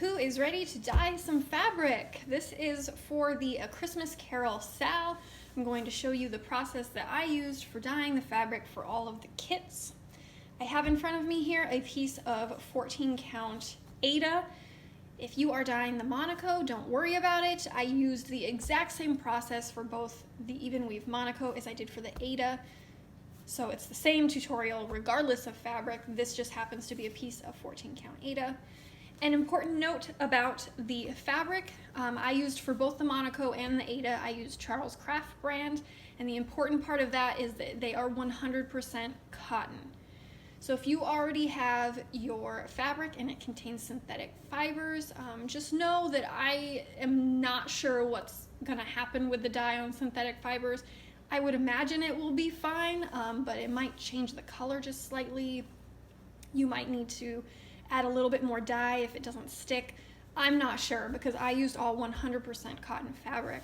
who is ready to dye some fabric? This is for the A Christmas Carol SAL. I'm going to show you the process that I used for dyeing the fabric for all of the kits. I have in front of me here a piece of 14 count Aida. If you are dyeing the Monaco, don't worry about it. I used the exact same process for both the Evenweave Monaco as I did for the Aida. So it's the same tutorial regardless of fabric. This just happens to be a piece of 14 count Aida. An important note about the fabric, I used for both the Monaco and the Aida, I used Charles Craft brand, and the important part of that is that they are 100% cotton. So if you already have your fabric and it contains synthetic fibers, just know that I am not sure what's going to happen with the dye on synthetic fibers. I would imagine it will be fine, but it might change the color just slightly. You might need to add a little bit more dye if it doesn't stick. I'm not sure because I used all 100% cotton fabric.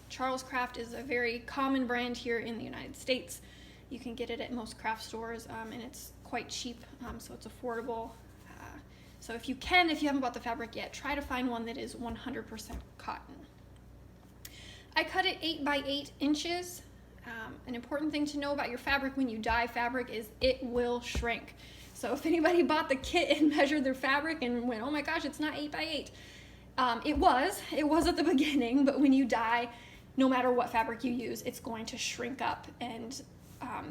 Charles Craft is a very common brand here in the United States. You can get it at most craft stores, and it's quite cheap, so it's affordable. So if you haven't bought the fabric yet, try to find one that is 100% cotton. I cut it 8 by 8 inches. An important thing to know about your fabric when you dye fabric is it will shrink. So if anybody bought the kit and measured their fabric and went, oh my gosh, it's not 8 by 8. It was at the beginning, but when you dye, no matter what fabric you use, it's going to shrink up, and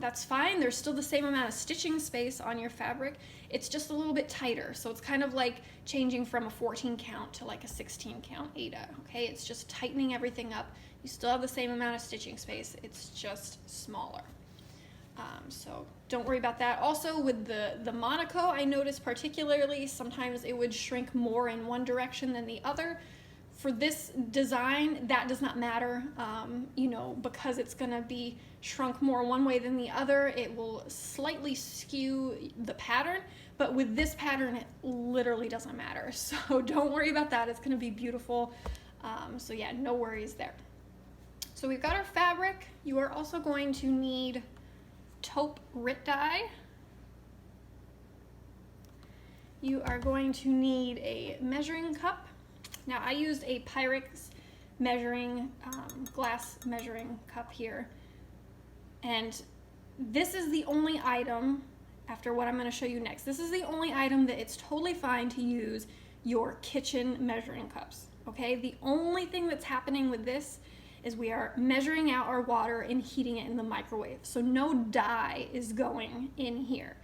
that's fine. There's still the same amount of stitching space on your fabric. It's just a little bit tighter. So it's kind of like changing from a 14 count to like a 16 count Aida, okay? It's just tightening everything up. You still have the same amount of stitching space. It's just smaller. So don't worry about that. Also with the Monaco, I noticed particularly sometimes it would shrink more in one direction than the other. For this design, that does not matter, because it's gonna be shrunk more one way than the other, it will slightly skew the pattern, but with this pattern, it literally doesn't matter. So don't worry about that, it's gonna be beautiful. So yeah, no worries there. So we've got our fabric. You are also going to need Taupe Rit dye. You are going to need a measuring cup. Now I used a Pyrex measuring, glass measuring cup here. And this is the only item, after what I'm going to show you next, this is the only item that it's totally fine to use your kitchen measuring cups, okay? The only thing that's happening with this is we are measuring out our water and heating it in the microwave. So no dye is going in here.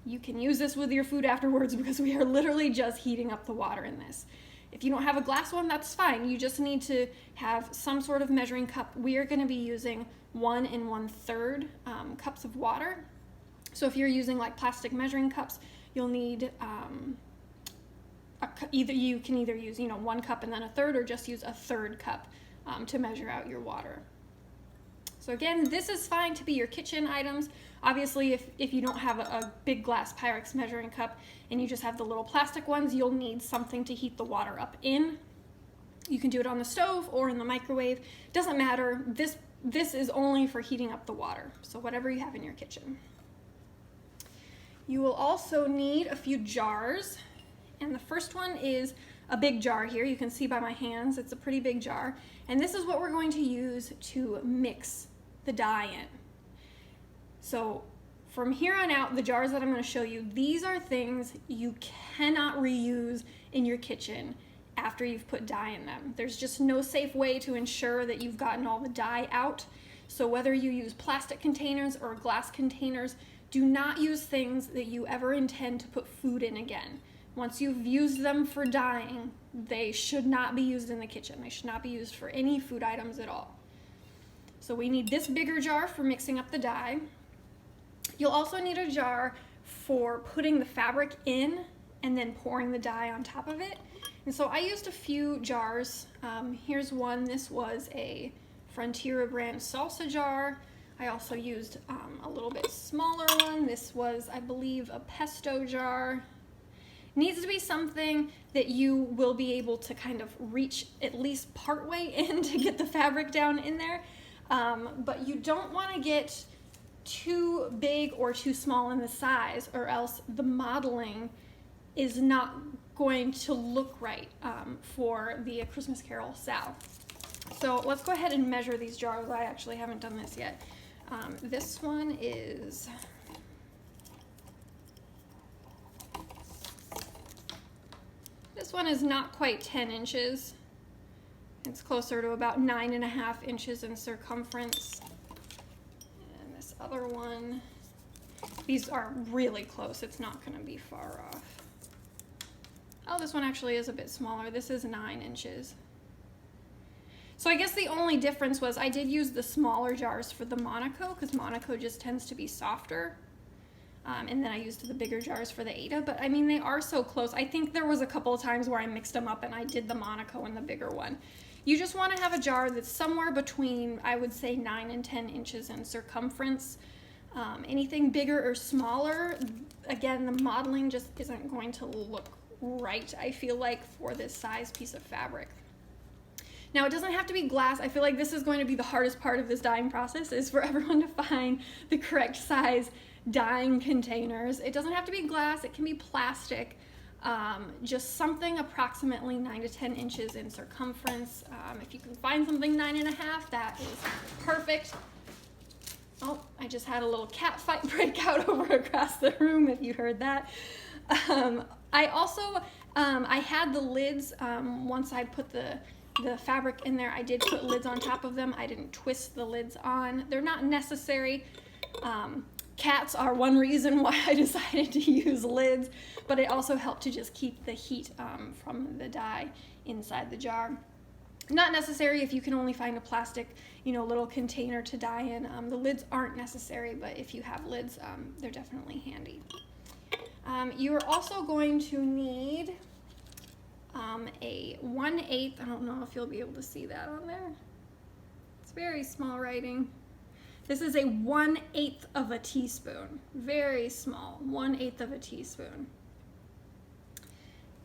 You can use this with your food afterwards because we are literally just heating up the water in this. If you don't have a glass one, that's fine. You just need to have some sort of measuring cup. We are going to be using 1 1/3 cups of water. So if you're using like plastic measuring cups, you'll need you can either use 1 cup and then 1/3, or just use 1/3 cup to measure out your water. So again, this is fine to be your kitchen items. Obviously, if you don't have a big glass Pyrex measuring cup and you just have the little plastic ones, you'll need something to heat the water up in. You can do it on the stove or in the microwave. Doesn't matter. This is only for heating up the water. So whatever you have in your kitchen. You will also need a few jars. And the first one is a big jar here. You can see by my hands, it's a pretty big jar. And this is what we're going to use to mix the dye in. So from here on out, the jars that I'm going to show you, these are things you cannot reuse in your kitchen after you've put dye in them. There's just no safe way to ensure that you've gotten all the dye out. So whether you use plastic containers or glass containers, do not use things that you ever intend to put food in again. Once you've used them for dyeing, they should not be used in the kitchen. They should not be used for any food items at all. So we need this bigger jar for mixing up the dye. You'll also need a jar for putting the fabric in and then pouring the dye on top of it. And so I used a few jars. Here's one. This was a Frontier brand salsa jar. I also used a little bit smaller one. This was, I believe, a pesto jar. Needs to be something that you will be able to kind of reach at least partway in to get the fabric down in there. But you don't want to get too big or too small in the size, or else the modeling is not going to look right for the A Christmas Carol SAL. So let's go ahead and measure these jars. I actually haven't done this yet. This one is not quite 10 inches. It's closer to about 9.5 inches in circumference. And this other one, these are really close. It's not going to be far off. Oh, this one actually is a bit smaller. This is 9 inches. So I guess the only difference was I did use the smaller jars for the Monaco, because Monaco just tends to be softer. And then I used the bigger jars for the Aida, but I mean, they are so close. I think there was a couple of times where I mixed them up and I did the Monaco and the bigger one. You just want to have a jar that's somewhere between, I would say, 9 and 10 inches in circumference. Anything bigger or smaller, again, the modeling just isn't going to look right, I feel like, for this size piece of fabric. Now, it doesn't have to be glass. I feel like this is going to be the hardest part of this dyeing process, is for everyone to find the correct size dyeing containers. It doesn't have to be glass, it can be plastic. Just something approximately 9 to 10 inches in circumference. If you can find something 9.5, that is perfect. Oh, I just had a little cat fight break out over across the room, if you heard that. I also, I had the lids, once I put the fabric in there, I did put lids on top of them. I didn't twist the lids on. They're not necessary. Cats are one reason why I decided to use lids, but it also helped to just keep the heat from the dye inside the jar. Not necessary if you can only find a plastic, little container to dye in. The lids aren't necessary, but if you have lids, they're definitely handy. You're also going to need a 1/8, I don't know if you'll be able to see that on there. It's very small writing. This is a 1/8 of a teaspoon, very small, 1/8 of a teaspoon.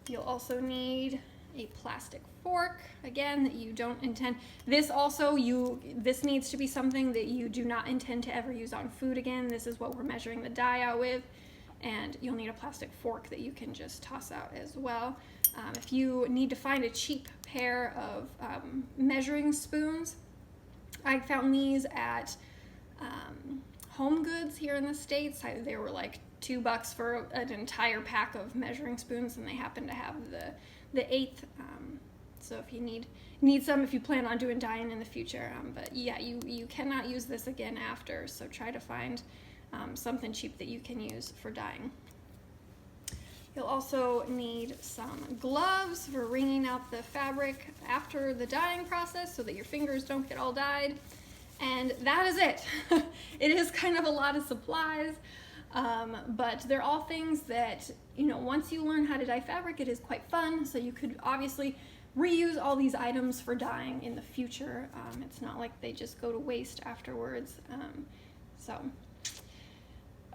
You'll also need a plastic fork, again, that you don't intend. This also, this needs to be something that you do not intend to ever use on food again. This is what we're measuring the dye out with, and you'll need a plastic fork that you can just toss out as well. If you need to find a cheap pair of measuring spoons, I found these at Home Goods here in the States. They were like $2 for an entire pack of measuring spoons, and they happen to have the 1/8. So if you need some, if you plan on doing dyeing in the future, but yeah, you cannot use this again after. So try to find something cheap that you can use for dyeing. You'll also need some gloves for wringing out the fabric after the dyeing process so that your fingers don't get all dyed. And that is it. It is kind of a lot of supplies, but they're all things that, once you learn how to dye fabric, it is quite fun. So you could obviously reuse all these items for dyeing in the future. It's not like they just go to waste afterwards.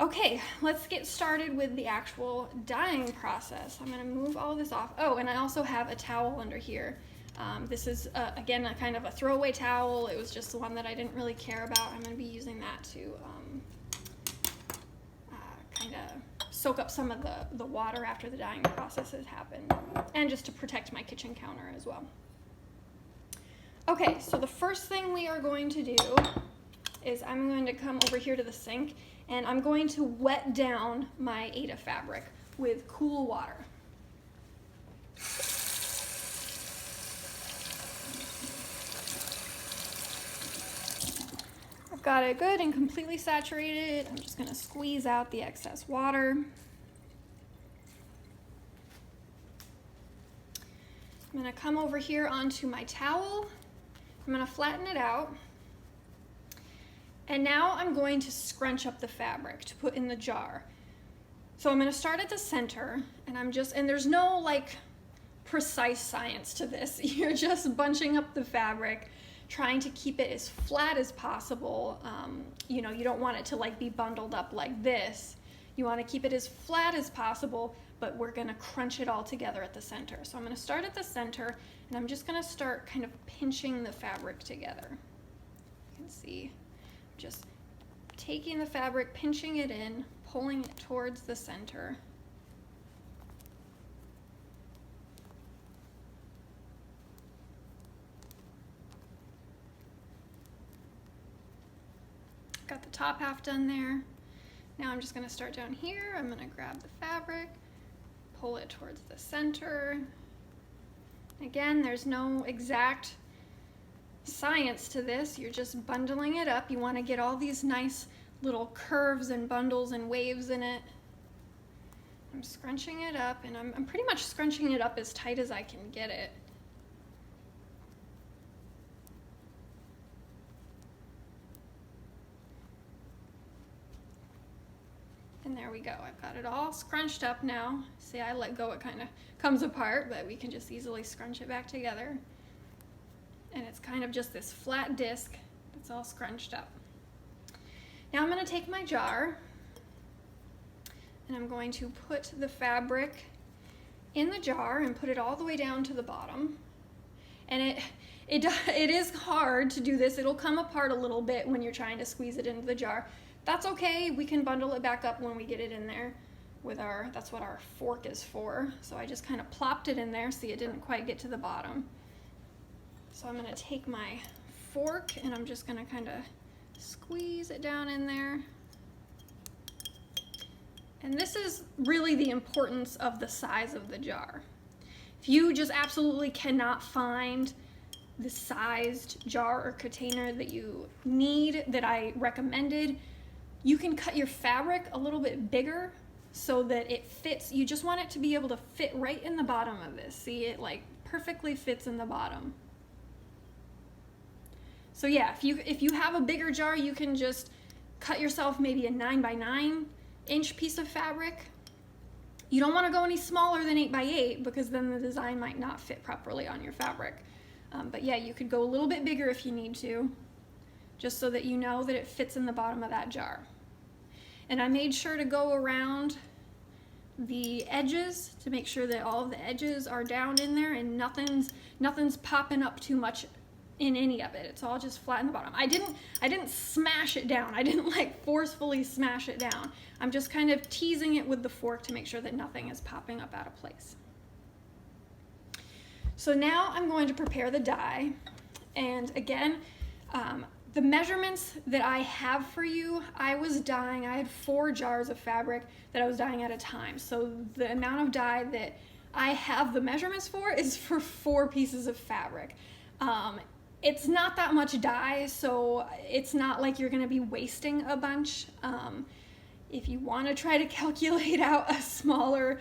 Okay, let's get started with the actual dyeing process. I'm gonna move all this off. Oh, and I also have a towel under here. This is, again, a kind of a throwaway towel. It was just the one that I didn't really care about. I'm gonna be using that to kind of soak up some of the water after the dyeing process has happened, and just to protect my kitchen counter as well. Okay, so the first thing we are going to do is I'm going to come over here to the sink, and I'm going to wet down my Aida fabric with cool water. I've got it good and completely saturated. I'm just going to squeeze out the excess water. I'm going to come over here onto my towel. I'm going to flatten it out. And now I'm going to scrunch up the fabric to put in the jar. So I'm going to start at the center, and and there's no like precise science to this. You're just bunching up the fabric, trying to keep it as flat as possible. You don't want it to like be bundled up like this. You want to keep it as flat as possible, but we're going to crunch it all together at the center. So I'm going to start at the center, and I'm just going to start kind of pinching the fabric together. You can see. Just taking the fabric, pinching it in, pulling it towards the center. top half done there. Now I'm just gonna start down here. I'm gonna grab the fabric, pull it towards the center. Again, there's no exact science to this. You're just bundling it up. You wanna get all these nice little curves and bundles and waves in it. I'm scrunching it up, and I'm pretty much scrunching it up as tight as I can get it. And there we go. I've got it all scrunched up now. See, I let go, it kind of comes apart, but we can just easily scrunch it back together. And it's kind of just this flat disc that's all scrunched up. Now I'm going to take my jar, and I'm going to put the fabric in the jar and put it all the way down to the bottom. And it is hard to do this. It'll come apart a little bit when you're trying to squeeze it into the jar. That's okay. We can bundle it back up when we get it in there with that's what our fork is for. So I just kind of plopped it in there. See, it didn't quite get to the bottom. So I'm going to take my fork and I'm just going to kind of squeeze it down in there. And this is really the importance of the size of the jar. If you just absolutely cannot find the sized jar or container that you need, that I recommended, you can cut your fabric a little bit bigger so that it fits. You just want it to be able to fit right in the bottom of this. See, it like perfectly fits in the bottom. So yeah, if you have a bigger jar, you can just cut yourself maybe a 9 by 9 inch piece of fabric. You don't want to go any smaller than 8 by 8 because then the design might not fit properly on your fabric. But yeah, you could go a little bit bigger if you need to, just so that you know that it fits in the bottom of that jar. And I made sure to go around the edges to make sure that all of the edges are down in there and nothing's popping up too much in any of it. It's all just flat in the bottom. I didn't smash it down. I didn't like forcefully smash it down. I'm just kind of teasing it with the fork to make sure that nothing is popping up out of place. So now I'm going to prepare the dye. And again, the measurements that I have for you, I had 4 jars of fabric that I was dyeing at a time. So the amount of dye that I have the measurements for is for 4 pieces of fabric. It's not that much dye, so it's not like you're gonna be wasting a bunch. If you want to try to calculate out a smaller,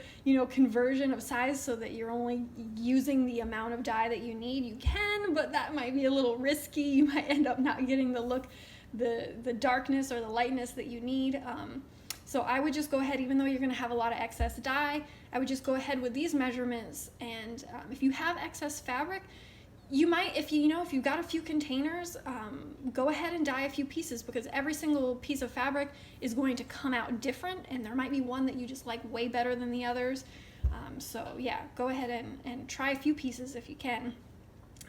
conversion of size so that you're only using the amount of dye that you need, you can, but that might be a little risky. You might end up not getting the look, the darkness or the lightness that you need. So I would just go ahead, even though you're going to have a lot of excess dye, I would just go ahead with these measurements. And if you have excess fabric, you might, if you've got a few containers, go ahead and dye a few pieces, because every single piece of fabric is going to come out different, and there might be one that you just like way better than the others. So yeah, go ahead and try a few pieces if you can.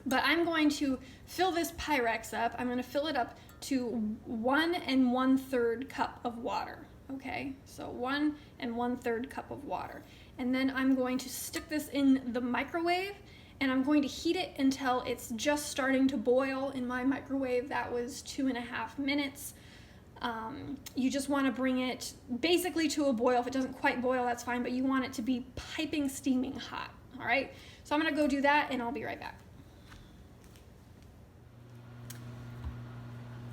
But I'm going to fill this Pyrex up. I'm going to fill it up to 1 1/3 cup of water. Okay, so 1 1/3 cup of water. And then I'm going to stick this in the microwave, and I'm going to heat it until it's just starting to boil. In my microwave, that was 2.5 minutes. You just want to bring it basically to a boil. If it doesn't quite boil, that's fine, but you want it to be piping, steaming hot. All right, so I'm going to go do that, and I'll be right back.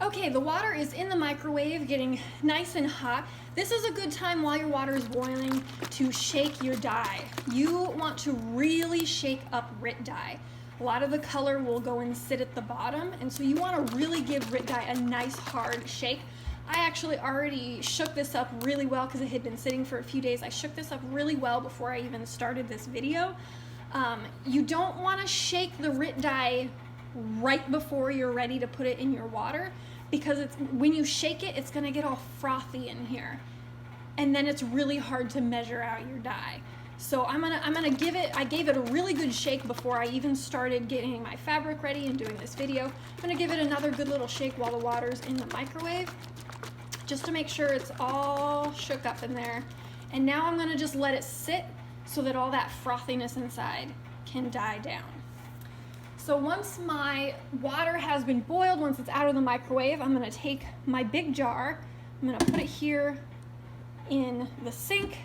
Okay, the water is in the microwave, getting nice and hot. This is a good time while your water is boiling to shake your dye. You want to really shake up Rit dye. A lot of the color will go and sit at the bottom, and so you want to really give Rit dye a nice hard shake. I actually already shook this up really well because it had been sitting for a few days. I shook this up really well before I even started this video. You don't want to shake the Rit dye right before you're ready to put it in your water, because when you shake it, it's going to get all frothy in here, and then it's really hard to measure out your dye. So I'm gonna give it, I gave it a really good shake before I even started getting my fabric ready and doing this video. I'm gonna give it another good little shake while the water's in the microwave, just to make sure it's all shook up in there. And now I'm gonna just let it sit so that all that frothiness inside can die down. So once my water has been boiled, once it's out of the microwave, I'm gonna take my big jar I'm gonna put it here in the sink.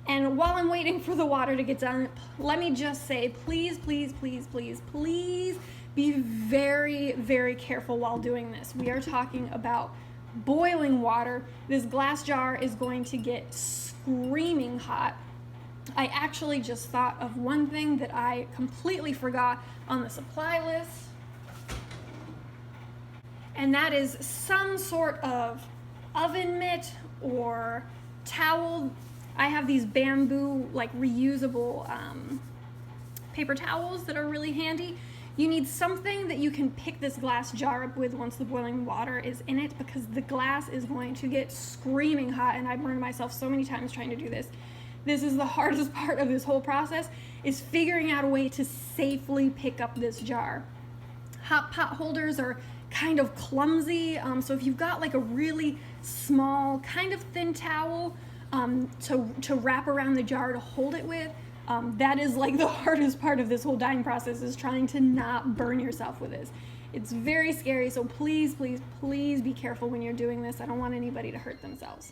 And while I'm waiting for the water to get done, let me just say, please, please, please, please, please be very, very careful while doing this. We are talking about boiling water. This glass jar is going to get screaming hot. I actually just thought of one thing that I completely forgot on the supply list, and that is some sort of oven mitt or towel. I have these bamboo, like reusable paper towels that are really handy. You need something that you can pick this glass jar up with once the boiling water is in it, because the glass is going to get screaming hot, and I burned myself so many times trying to do this. This is the hardest part of this whole process, is figuring out a way to safely pick up this jar. Hot pot holders are kind of clumsy, so if you've got like a really small, kind of thin towel to wrap around the jar to hold it with, that is like the hardest part of this whole dyeing process, is trying to not burn yourself with this. It's very scary, so please, please, please be careful when you're doing this. I don't want anybody to hurt themselves.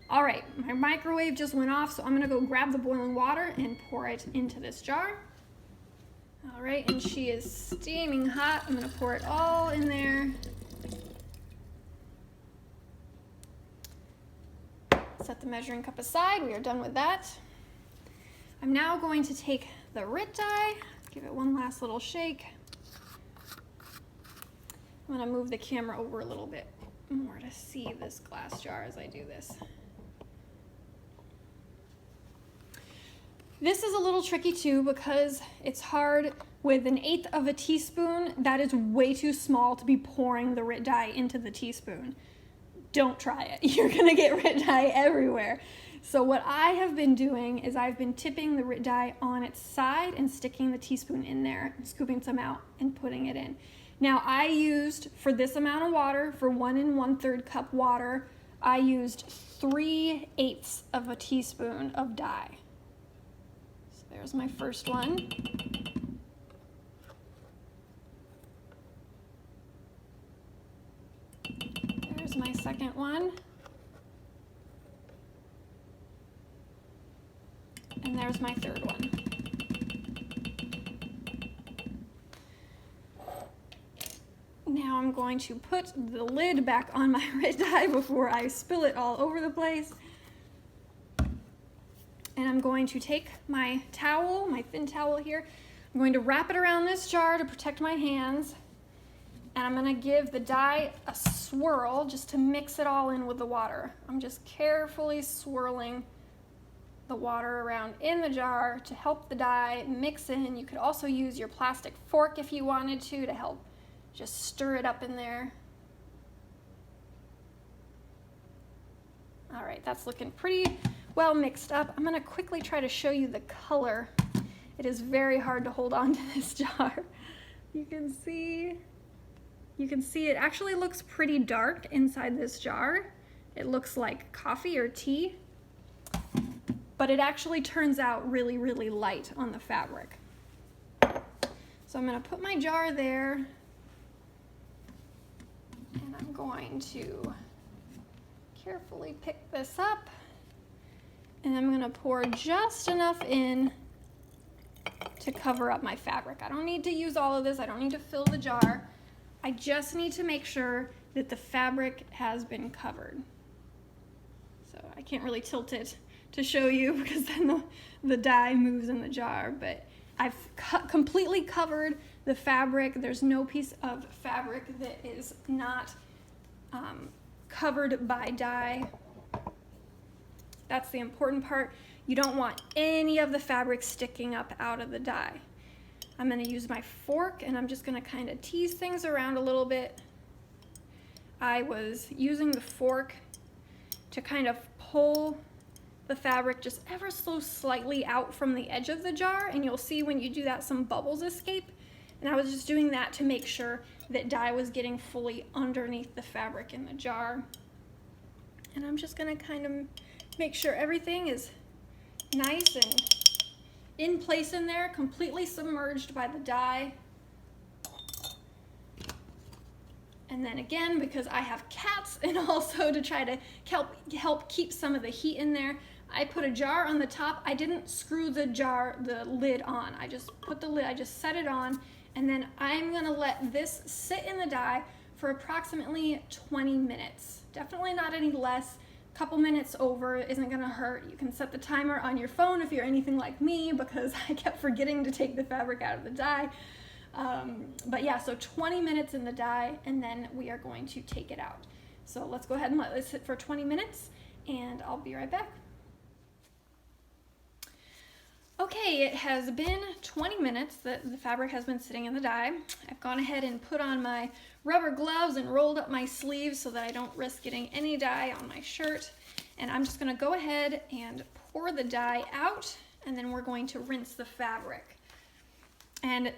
All right, my microwave just went off, so I'm gonna go grab the boiling water and pour it into this jar. All right, and she is steaming hot. I'm gonna pour it all in there. Set the measuring cup aside. We are done with that. I'm now going to take the Rit dye, give it one last little shake. I'm gonna move the camera over a little bit more to see this glass jar as I do this. This is a little tricky too, because it's hard with 1/8 of a teaspoon. That is way too small to be pouring the Rit dye into the teaspoon. Don't try it. You're gonna get Rit dye everywhere. So what I have been doing is I've been tipping the Rit dye on its side and sticking the teaspoon in there, and scooping some out and putting it in. Now I used, for this amount of water, for 1 1/3 cup water, I used 3/8 of a teaspoon of dye. So there's my first one. There's my second one. And there's my third one. Now I'm going to put the lid back on my Rit dye before I spill it all over the place. And I'm going to take my towel, my thin towel here, I'm going to wrap it around this jar to protect my hands. And I'm gonna give the dye a swirl just to mix it all in with the water. I'm just carefully swirling the water around in the jar to help the dye mix in. You could also use your plastic fork if you wanted to help just stir it up in there. All right, that's looking pretty well mixed up. I'm gonna quickly try to show you the color. It is very hard to hold on to this jar. You can see it actually looks pretty dark inside this jar. It looks like coffee or tea, but it actually turns out really, really light on the fabric. So I'm gonna put my jar there, and I'm going to carefully pick this up, and I'm gonna pour just enough in to cover up my fabric. I don't need to use all of this. I don't need to fill the jar. I just need to make sure that the fabric has been covered. So I can't really tilt it to show you because then the dye moves in the jar, but I've completely covered the fabric. There's no piece of fabric that is not covered by dye. That's the important part. You don't want any of the fabric sticking up out of the dye. I'm gonna use my fork, and I'm just gonna kind of tease things around a little bit. I was using the fork to kind of pull the fabric just ever so slightly out from the edge of the jar, and you'll see when you do that some bubbles escape. And I was just doing that to make sure that dye was getting fully underneath the fabric in the jar. And I'm just gonna kind of make sure everything is nice and in place in there, completely submerged by the dye. And then again, because I have cats and also to try to help keep some of the heat in there, I put a jar on the top. I didn't screw the lid on. I just put the lid, I just set it on, and then I'm gonna let this sit in the dye for approximately 20 minutes. Definitely not any less. A couple minutes over isn't gonna hurt. You can set the timer on your phone if you're anything like me, because I kept forgetting to take the fabric out of the dye. But yeah, so 20 minutes in the dye, and then we are going to take it out. So let's go ahead and let this sit for 20 minutes, and I'll be right back. Okay, it has been 20 minutes that the fabric has been sitting in the dye. I've gone ahead and put on my rubber gloves and rolled up my sleeves so that I don't risk getting any dye on my shirt. And I'm just gonna go ahead and pour the dye out, and then we're going to rinse the fabric. And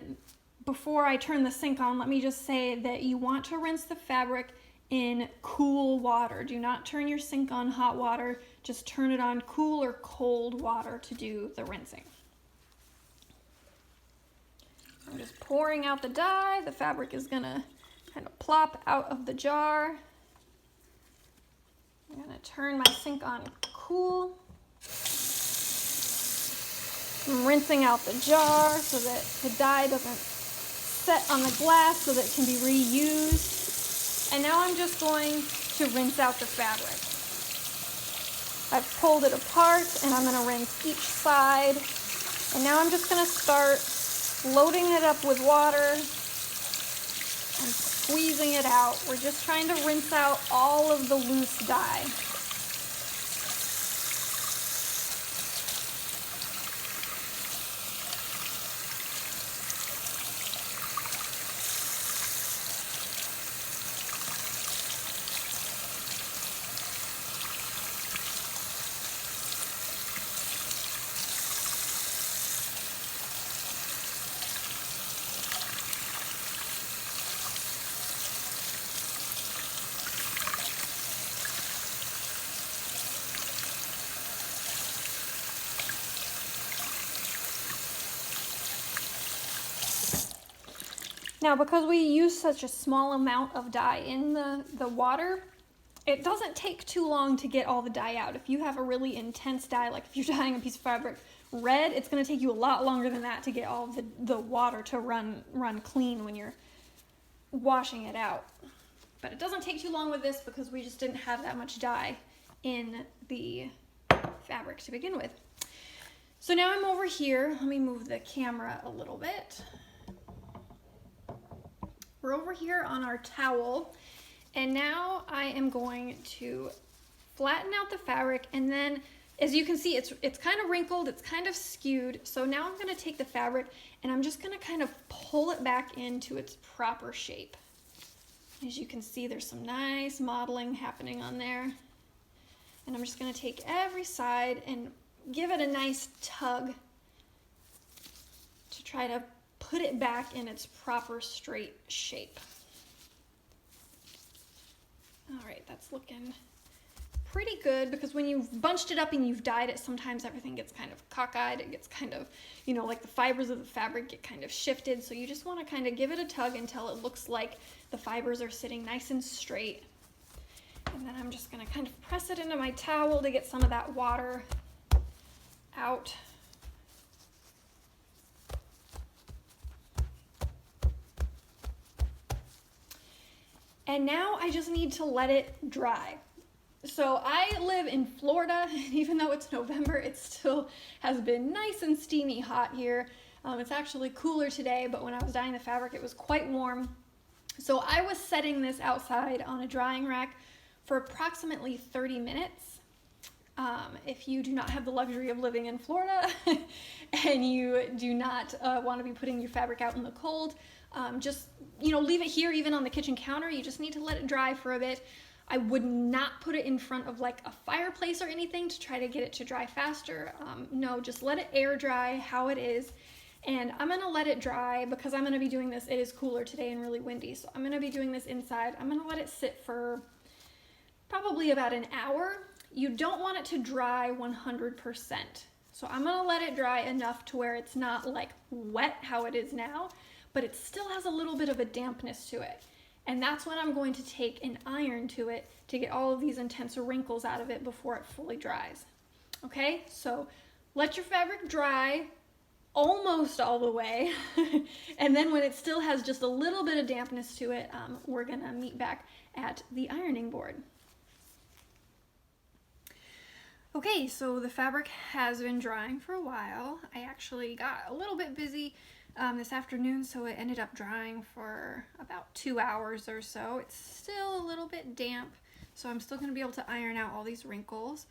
before I turn the sink on, let me just say that you want to rinse the fabric in cool water. Do not turn your sink on hot water. Just turn it on cool or cold water to do the rinsing. I'm just pouring out the dye. The fabric is gonna kind of plop out of the jar. I'm gonna turn my sink on cool. I'm rinsing out the jar so that the dye doesn't set on the glass so that it can be reused. And now I'm just going to rinse out the fabric. I've pulled it apart and I'm gonna rinse each side. And now I'm just gonna start loading it up with water and squeezing it out. We're just trying to rinse out all of the loose dye. Now, because we use such a small amount of dye in the water, it doesn't take too long to get all the dye out. If you have a really intense dye, like if you're dyeing a piece of fabric red, it's going to take you a lot longer than that to get all of the water to run clean when you're washing it out. But it doesn't take too long with this because we just didn't have that much dye in the fabric to begin with. So now I'm over here. Let me move the camera a little bit. We're over here on our towel, and now I am going to flatten out the fabric, and then as you can see, it's kind of wrinkled, it's kind of skewed. So now I'm going to take the fabric and I'm just going to kind of pull it back into its proper shape. As you can see, there's some nice modeling happening on there. And I'm just going to take every side and give it a nice tug to try to put it back in its proper straight shape. All right, that's looking pretty good, because when you've bunched it up and you've dyed it, sometimes everything gets kind of cockeyed. It gets kind of, you know, like the fibers of the fabric get kind of shifted. So you just want to kind of give it a tug until it looks like the fibers are sitting nice and straight. And then I'm just going to kind of press it into my towel to get some of that water out. And now I just need to let it dry. So I live in Florida, and even though it's November, it still has been nice and steamy hot here. It's actually cooler today, but when I was dyeing the fabric, it was quite warm. So I was setting this outside on a drying rack for approximately 30 minutes. If you do not have the luxury of living in Florida and you do not want to be putting your fabric out in the cold, just, you know, leave it here even on the kitchen counter. You just need to let it dry for a bit. I would not put it in front of like a fireplace or anything to try to get it to dry faster. No, just let it air dry how it is. And I'm gonna let it dry because I'm gonna be doing this. It is cooler today and really windy, so I'm gonna be doing this inside. I'm gonna let it sit for probably about an hour. You don't want it to dry 100%. So I'm gonna let it dry enough to where it's not like wet how it is now, but it still has a little bit of a dampness to it. And that's when I'm going to take an iron to it to get all of these intense wrinkles out of it before it fully dries. Okay, so let your fabric dry almost all the way. And then when it still has just a little bit of dampness to it, we're gonna meet back at the ironing board. Okay, so the fabric has been drying for a while. I actually got a little bit busy this afternoon, so it ended up drying for about 2 hours or so. It's still a little bit damp, so I'm still going to be able to iron out all these wrinkles.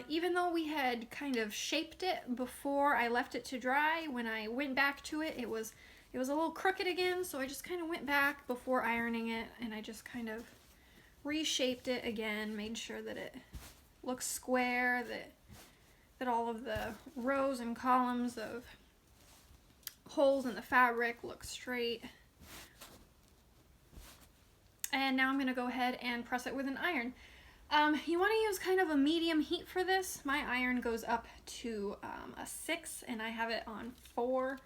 Even though we had kind of shaped it before I left it to dry, when I went back to it, it was a little crooked again, so I just kind of went back before ironing it, and I just kind of reshaped it again, made sure that it looks square, that all of the rows and columns of holes in the fabric look straight. And now I'm going to go ahead and press it with an iron. You want to use kind of a medium heat for this. My iron goes up to a 6 and I have it on 4.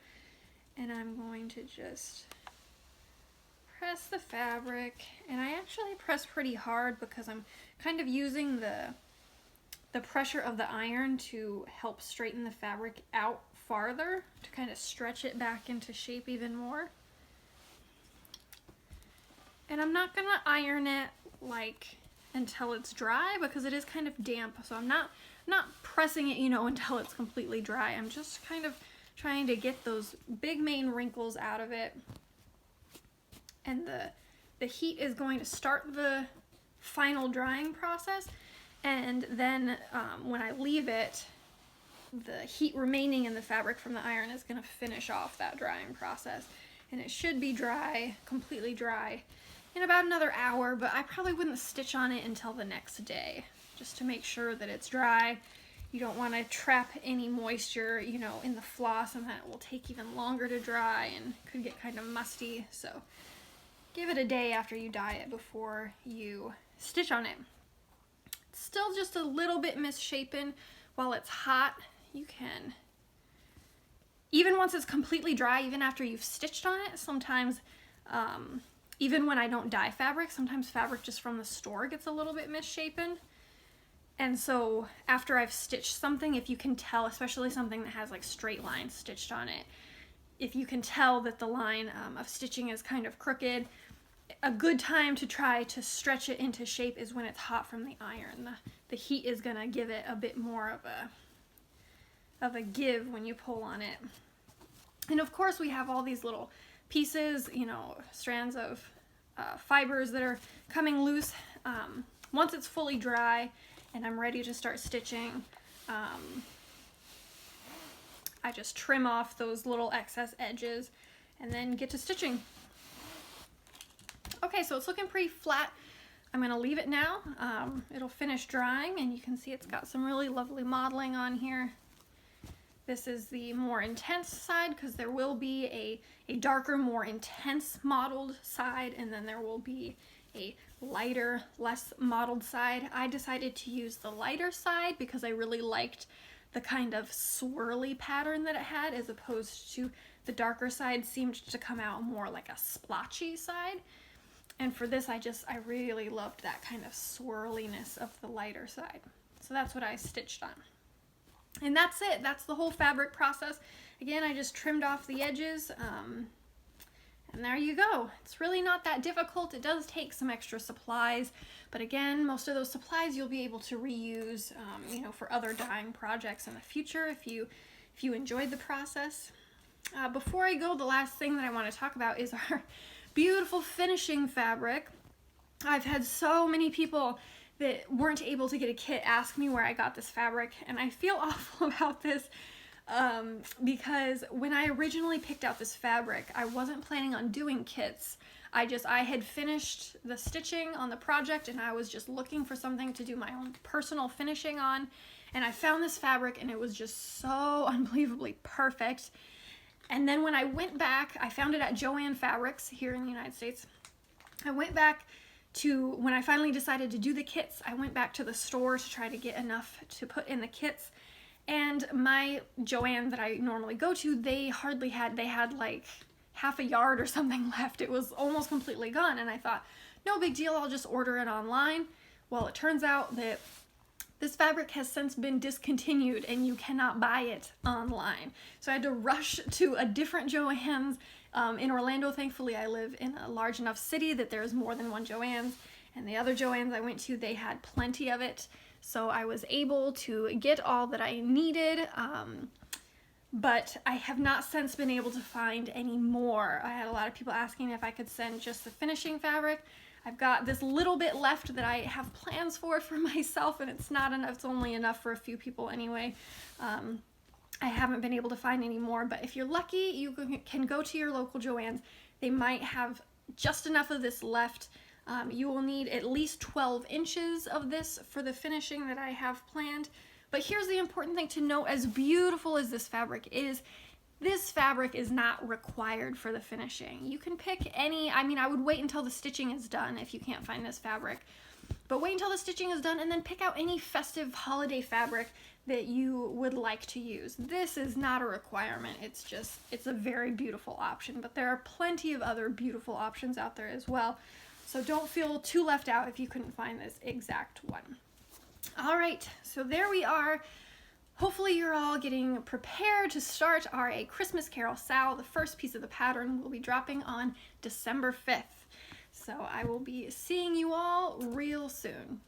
And I'm going to just press the fabric, and I actually press pretty hard because I'm kind of using the pressure of the iron to help straighten the fabric out farther, to kind of stretch it back into shape even more. And I'm not gonna iron it like until it's dry because it is kind of damp, so I'm not pressing it, you know, until it's completely dry. I'm just kind of trying to get those big main wrinkles out of it. And the heat is going to start the final drying process. And then when I leave it, the heat remaining in the fabric from the iron is going to finish off that drying process. And it should be dry, completely dry, in about another hour, but I probably wouldn't stitch on it until the next day, just to make sure that it's dry. You don't want to trap any moisture, you know, in the floss, and that will take even longer to dry and could get kind of musty. So give it a day after you dye it before you stitch on it. Still just a little bit misshapen while it's hot. You can, even once it's completely dry, even after you've stitched on it, sometimes, even when I don't dye fabric, sometimes fabric just from the store gets a little bit misshapen. And so after I've stitched something, if you can tell, especially something that has like straight lines stitched on it, if you can tell that the line of stitching is kind of crooked, a good time to try to stretch it into shape is when it's hot from the iron. The heat is gonna give it a bit more of a give when you pull on it. And of course we have all these little pieces, you know, strands of fibers that are coming loose. Once it's fully dry and I'm ready to start stitching, I just trim off those little excess edges and then get to stitching. Okay, so it's looking pretty flat. I'm going to leave it now. It'll finish drying, and you can see it's got some really lovely modeling on here. This is the more intense side because there will be a darker, more intense modeled side, and then there will be a lighter, less modeled side. I decided to use the lighter side because I really liked the kind of swirly pattern that it had, as opposed to the darker side seemed to come out more like a splotchy side. And for this, I really loved that kind of swirliness of the lighter side. So that's what I stitched on. And that's it. That's the whole fabric process. Again, I just trimmed off the edges, and there you go. It's really not that difficult. It does take some extra supplies, but again, most of those supplies you'll be able to reuse, you know, for other dyeing projects in the future if you enjoyed the process. Before I go, the last thing that I want to talk about is our beautiful finishing fabric. I've had so many people that weren't able to get a kit ask me where I got this fabric, and I feel awful about this because when I originally picked out this fabric, I wasn't planning on doing kits. I had finished the stitching on the project and I was just looking for something to do my own personal finishing on, and I found this fabric and it was just so unbelievably perfect. And then when I went back, I found it at Joann Fabrics here in the United States. I went back to, when I finally decided to do the kits, I went back to the store to try to get enough to put in the kits. And my Joann that I normally go to, they had like half a yard or something left. It was almost completely gone, and I thought, no big deal, I'll just order it online. Well, it turns out that this fabric has since been discontinued and you cannot buy it online. So I had to rush to a different Joann's in Orlando. Thankfully, I live in a large enough city that there's more than one Joann's, and the other Joann's I went to, they had plenty of it. So I was able to get all that I needed, but I have not since been able to find any more. I had a lot of people asking if I could send just the finishing fabric. I've got this little bit left that I have plans for myself, and it's not enough. It's only enough for a few people anyway. I haven't been able to find any more, but if you're lucky, you can go to your local Joann's. They might have just enough of this left. You will need at least 12 inches of this for the finishing that I have planned. But here's the important thing to know: as beautiful as this fabric is, this fabric is not required for the finishing. You can pick any, I mean, I would wait until the stitching is done if you can't find this fabric, but wait until the stitching is done and then pick out any festive holiday fabric that you would like to use. This is not a requirement. It's a very beautiful option, but there are plenty of other beautiful options out there as well. So don't feel too left out if you couldn't find this exact one. All right, so there we are. Hopefully you're all getting prepared to start our A Christmas Carol SAL. The first piece of the pattern will be dropping on December 5th. So I will be seeing you all real soon.